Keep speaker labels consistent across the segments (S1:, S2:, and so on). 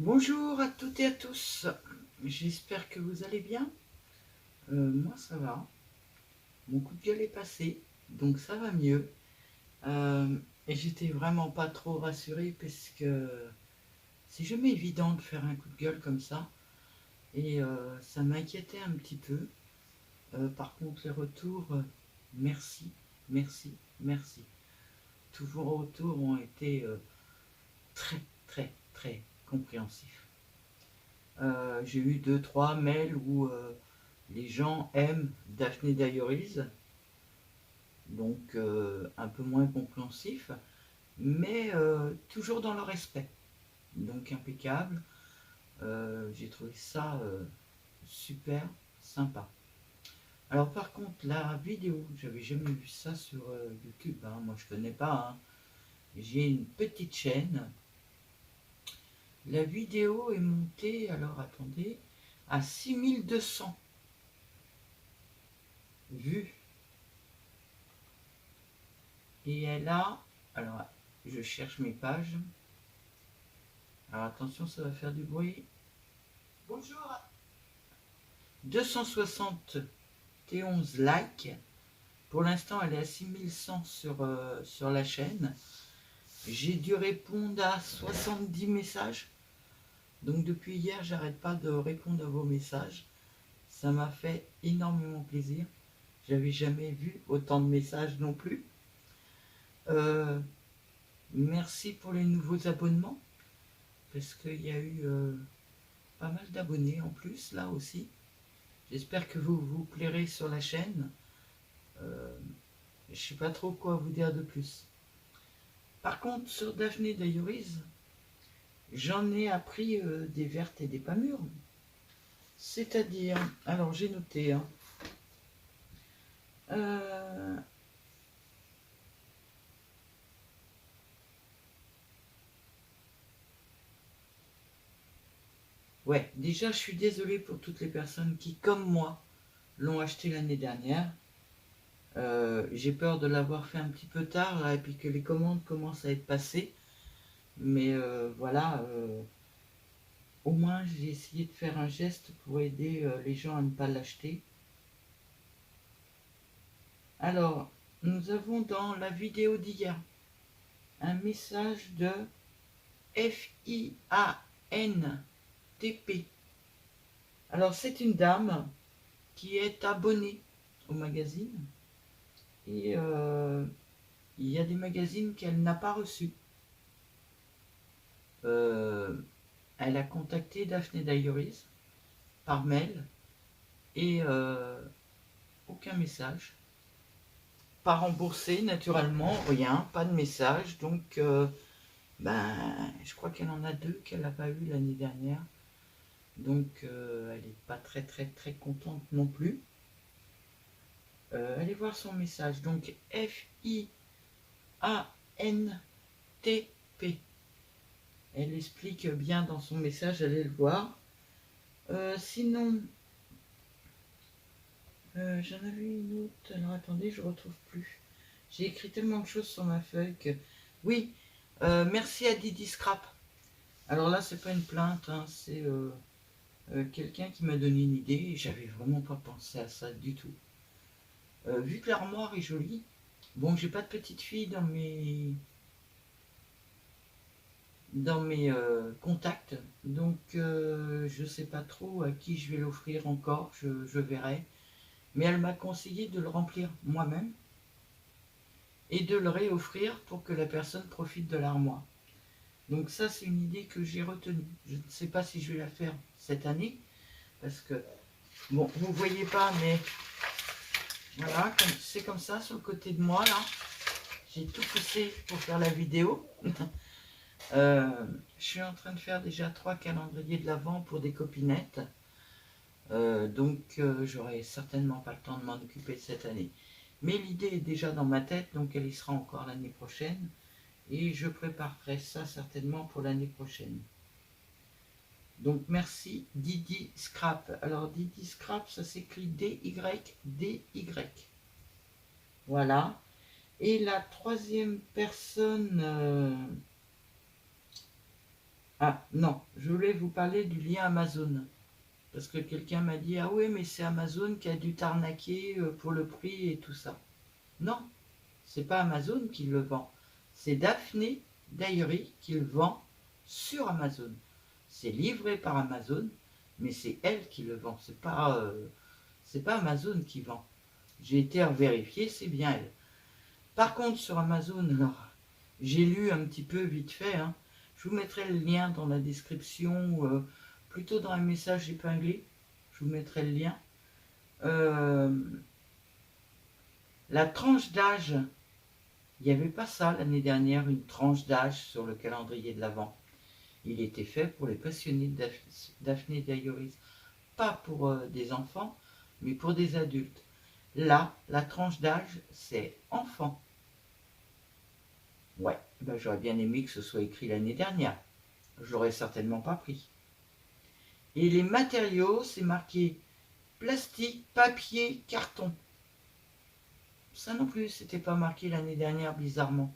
S1: Bonjour à toutes et à tous, j'espère que vous allez bien. Moi ça va, mon coup de gueule est passé, donc ça va mieux. Et j'étais vraiment pas trop rassurée parce que c'est jamais évident de faire un coup de gueule comme ça. Et ça m'inquiétait un petit peu. Par contre les retours, merci, merci, merci. Tous vos retours ont été très, très, très compréhensifs. J'ai eu deux, trois mails où les gens aiment Daphné Diaries, donc un peu moins compréhensif, mais toujours dans le respect, donc impeccable. J'ai trouvé ça super sympa. Alors par contre, la vidéo, j'avais jamais vu ça sur YouTube, hein. Moi je connais pas, hein. J'ai une petite chaîne. La vidéo est montée, alors attendez, à 6200 vues. Et elle a, alors je cherche mes pages. Alors attention, ça va faire du bruit. Bonjour. 271 likes. Pour l'instant, elle est à 6100 sur la chaîne. J'ai dû répondre à 70 messages. Donc depuis hier, j'arrête pas de répondre à vos messages. Ça m'a fait énormément plaisir. J'avais jamais vu autant de messages non plus. Euh, Merci pour les nouveaux abonnements. Parce qu'il y a eu pas mal d'abonnés en plus là aussi. J'espère que vous vous plairez sur la chaîne. Euh, je ne sais pas trop quoi vous dire de plus. Par contre, sur Daphné Diaries, j'en ai appris des vertes et des pas mûres. C'est-à-dire, alors j'ai noté, hein, euh, ouais, déjà je suis désolée pour toutes les personnes qui, comme moi, l'ont acheté l'année dernière. J'ai peur de l'avoir fait un petit peu tard là, et puis que les commandes commencent à être passées. Mais voilà, au moins j'ai essayé de faire un geste pour aider les gens à ne pas l'acheter. Alors, nous avons dans la vidéo d'hier un message de FIANTP. Alors, c'est une dame qui est abonnée au magazine et il y a des magazines qu'elle n'a pas reçus. Euh, Elle a contacté Daphné Diaries par mail et aucun message. Pas remboursé naturellement, rien, pas de message. Donc, je crois qu'elle en a deux qu'elle n'a pas eu l'année dernière. Donc, elle n'est pas très très très contente non plus. Allez voir son message. Donc, FIANTP. Elle explique bien dans son message, allez le voir. Sinon, j'en avais une autre. Alors attendez, je ne retrouve plus. J'ai écrit tellement de choses sur ma feuille que. Oui, merci à Didi Scrap. Alors là, c'est pas une plainte, hein, c'est quelqu'un qui m'a donné une idée et j'avais vraiment pas pensé à ça du tout. Vu que l'armoire est jolie, bon, j'ai pas de petite fille dans mes contacts, donc je sais pas trop à qui je vais l'offrir encore, je verrai. Mais elle m'a conseillé de le remplir moi-même et de le réoffrir pour que la personne profite de l'armoire. Donc ça, c'est une idée que j'ai retenue. Je ne sais pas si je vais la faire cette année, parce que, bon, vous ne voyez pas, mais voilà, c'est comme ça, sur le côté de moi, là. J'ai tout poussé pour faire la vidéo. Je suis en train de faire déjà 3 calendriers de l'Avent pour des copinettes. Donc, j'aurai certainement pas le temps de m'en occuper cette année. Mais l'idée est déjà dans ma tête, donc elle y sera encore l'année prochaine. Et je préparerai ça certainement pour l'année prochaine. Donc merci Didi Scrap. Alors Didi Scrap, ça s'écrit D-Y-D-Y. Voilà. Et la troisième personne Ah non, je voulais vous parler du lien Amazon. Parce que quelqu'un m'a dit, ah oui, mais c'est Amazon qui a dû t'arnaquer pour le prix et tout ça. Non, c'est pas Amazon qui le vend. C'est Daphné Diary qui le vend sur Amazon. C'est livré par Amazon, mais c'est elle qui le vend. C'est pas Amazon qui vend. J'ai été vérifier, c'est bien elle. Par contre, sur Amazon, alors, j'ai lu un petit peu vite fait, hein. Je vous mettrai le lien dans la description, plutôt dans un message épinglé. Je vous mettrai le lien. Euh, la tranche d'âge, il n'y avait pas ça l'année dernière, une tranche d'âge sur le calendrier de l'Avent. Il était fait pour les passionnés de Daphné Diaries. Pas pour des enfants, mais pour des adultes. Là, la tranche d'âge, c'est enfant. Ouais, ben j'aurais bien aimé que ce soit écrit l'année dernière. Je l'aurais certainement pas pris. Et les matériaux, c'est marqué plastique, papier, carton. Ça non plus, c'était pas marqué l'année dernière, bizarrement.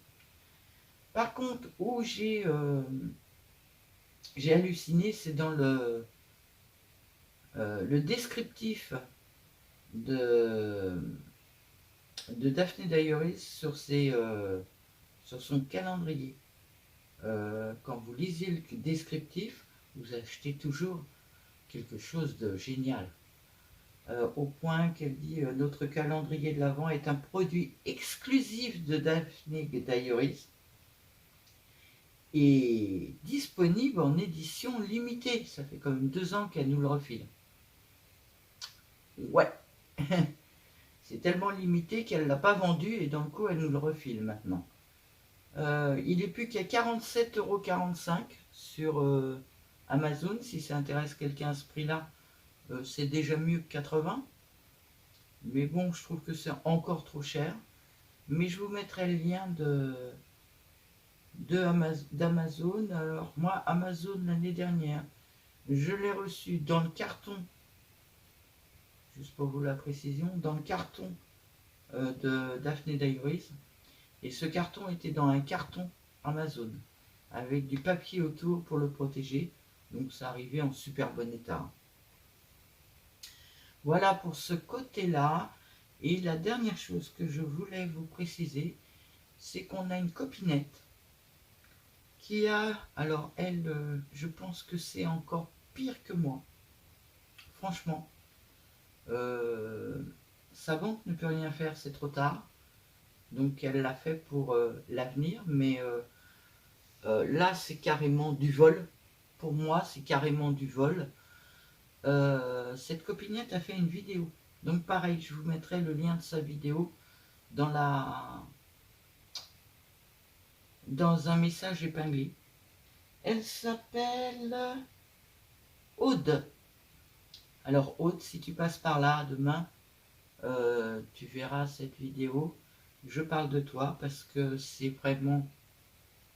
S1: Par contre, où j'ai halluciné, c'est dans le descriptif de, de Daphné Diaries sur son calendrier. Quand vous lisez le descriptif, vous achetez toujours quelque chose de génial. Au point qu'elle dit notre calendrier de l'Avent est un produit exclusif de Daphné Diaries et disponible en édition limitée. Ça fait quand même 2 ans qu'elle nous le refile. Ouais, c'est tellement limité qu'elle ne l'a pas vendu et dans le coup elle nous le refile maintenant. Il n'est plus qu'à 47,45 € sur Amazon. Si ça intéresse quelqu'un à ce prix-là, c'est déjà mieux que 80. Mais bon, je trouve que c'est encore trop cher. Mais je vous mettrai le lien d'Amazon. Alors moi, Amazon l'année dernière, je l'ai reçu dans le carton, juste pour vous la précision, dans le carton de Daphné Diaries. Et ce carton était dans un carton Amazon, avec du papier autour pour le protéger. Donc ça arrivait en super bon état. Voilà pour ce côté-là. Et la dernière chose que je voulais vous préciser, c'est qu'on a une copinette qui a, alors elle, je pense que c'est encore pire que moi. Franchement, sa banque ne peut rien faire, c'est trop tard. Donc elle l'a fait pour l'avenir, mais là c'est carrément du vol. Pour moi, c'est carrément du vol. Cette copinette a fait une vidéo. Donc pareil, je vous mettrai le lien de sa vidéo dans un message épinglé. Elle s'appelle Aude. Alors Aude, si tu passes par là demain, tu verras cette vidéo. Je parle de toi parce que c'est vraiment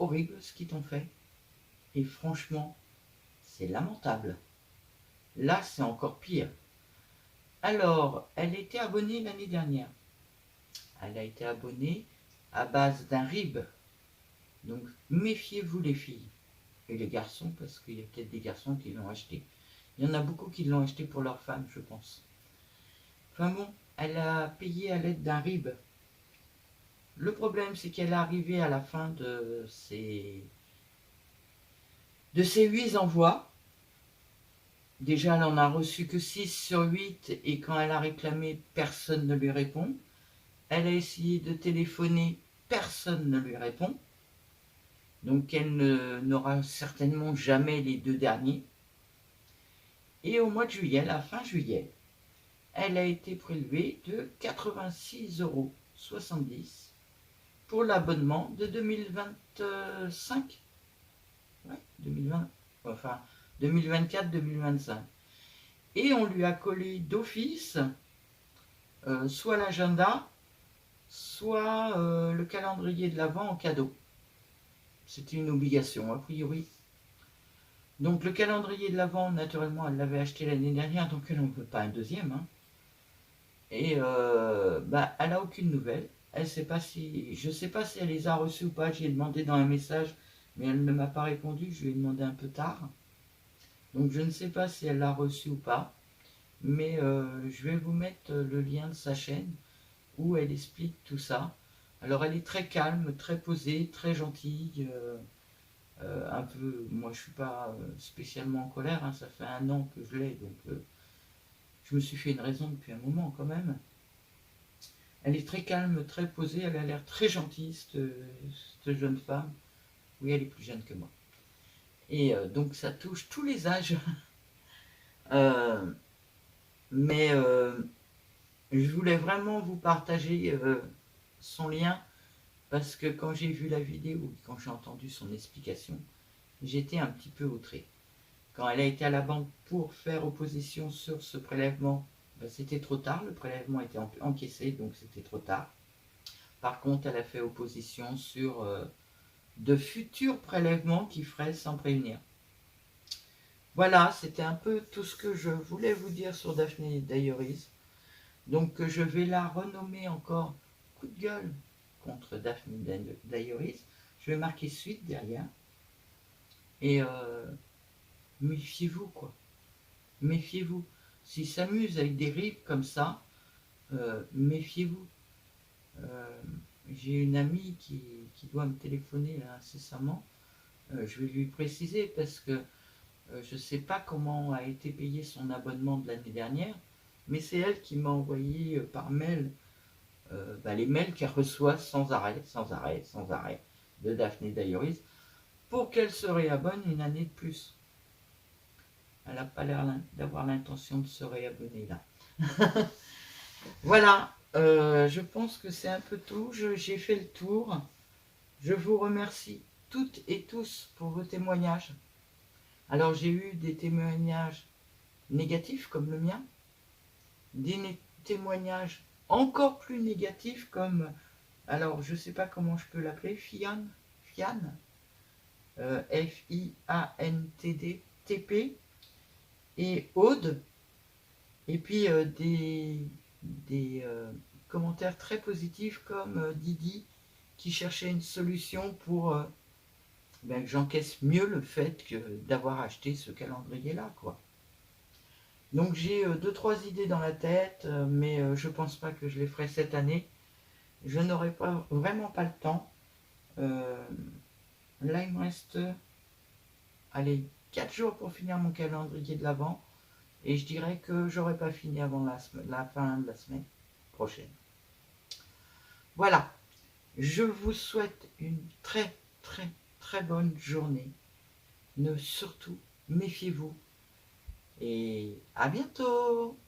S1: horrible ce qu'ils t'ont fait. Et franchement, c'est lamentable. Là, c'est encore pire. Alors, elle était abonnée l'année dernière. Elle a été abonnée à base d'un RIB. Donc, méfiez-vous les filles et les garçons, parce qu'il y a peut-être des garçons qui l'ont acheté. Il y en a beaucoup qui l'ont acheté pour leurs femmes, je pense. Enfin bon, elle a payé à l'aide d'un RIB. Le problème, c'est qu'elle est arrivée à la fin de ses 8 envois. Déjà, elle n'en a reçu que 6 sur 8 et quand elle a réclamé, personne ne lui répond. Elle a essayé de téléphoner, personne ne lui répond. Donc elle n'aura certainement jamais les 2 derniers. Et au mois de juillet, à la fin juillet, elle a été prélevée de 86,70 € pour l'abonnement de 2025. Ouais, 2020, enfin 2024-2025. Et on lui a collé d'office soit l'agenda, soit le calendrier de l'Avent en cadeau. C'était une obligation, a priori. Donc le calendrier de l'Avent, naturellement, elle l'avait acheté l'année dernière, donc elle n'en veut pas un deuxième. Hein. Et elle n'a aucune nouvelle. Elle sait pas si, je ne sais pas si elle les a reçus ou pas. J'ai demandé dans un message mais elle ne m'a pas répondu, je lui ai demandé un peu tard. Donc je ne sais pas si elle l'a reçu ou pas, mais je vais vous mettre le lien de sa chaîne où elle explique tout ça. Alors elle est très calme, très posée, très gentille, un peu, moi je suis pas spécialement en colère, hein, ça fait 1 an que je l'ai, donc je me suis fait une raison depuis un moment quand même. Elle est très calme, très posée, elle a l'air très gentille, cette jeune femme. Oui, elle est plus jeune que moi. Et donc ça touche tous les âges. Euh, mais je voulais vraiment vous partager son lien parce que quand j'ai vu la vidéo, quand j'ai entendu son explication, j'étais un petit peu outré. Quand elle a été à la banque pour faire opposition sur ce prélèvement, ben, c'était trop tard, le prélèvement était encaissé, donc c'était trop tard. Par contre, elle a fait opposition sur de futurs prélèvements qu'il ferait sans prévenir. Voilà, c'était un peu tout ce que je voulais vous dire sur Daphne Diaries. Donc je vais la renommer encore coup de gueule contre Daphne Diaries. Je vais marquer suite derrière. Et méfiez-vous quoi. Méfiez-vous. S'il s'amuse avec des rives comme ça, méfiez-vous. Euh, j'ai une amie qui doit me téléphoner là, incessamment. Je vais lui préciser parce que je ne sais pas comment a été payé son abonnement de l'année dernière, mais c'est elle qui m'a envoyé par mail les mails qu'elle reçoit sans arrêt, sans arrêt, sans arrêt de Daphne Diaries pour qu'elle se réabonne une année de plus. Elle n'a pas l'air d'avoir l'intention de se réabonner là. Voilà, je pense que c'est un peu tout. J'ai fait le tour. Je vous remercie toutes et tous pour vos témoignages. Alors j'ai eu des témoignages négatifs comme le mien, des témoignages encore plus négatifs comme, alors je ne sais pas comment je peux l'appeler, Fian, F-I-A-N-T-D, T-P, et Aude, et puis des commentaires très positifs comme Didi qui cherchait une solution pour que j'encaisse mieux le fait d'avoir acheté ce calendrier-là, quoi. Donc j'ai 2-3 idées dans la tête, mais je pense pas que je les ferai cette année. Je n'aurai pas vraiment pas le temps. Euh, Là, il me reste, allez, 4 jours pour finir mon calendrier de l'Avent. Et je dirais que j'aurai pas fini avant la fin de la semaine prochaine. Voilà. Je vous souhaite une très, très, très bonne journée. Surtout, méfiez-vous. Et à bientôt!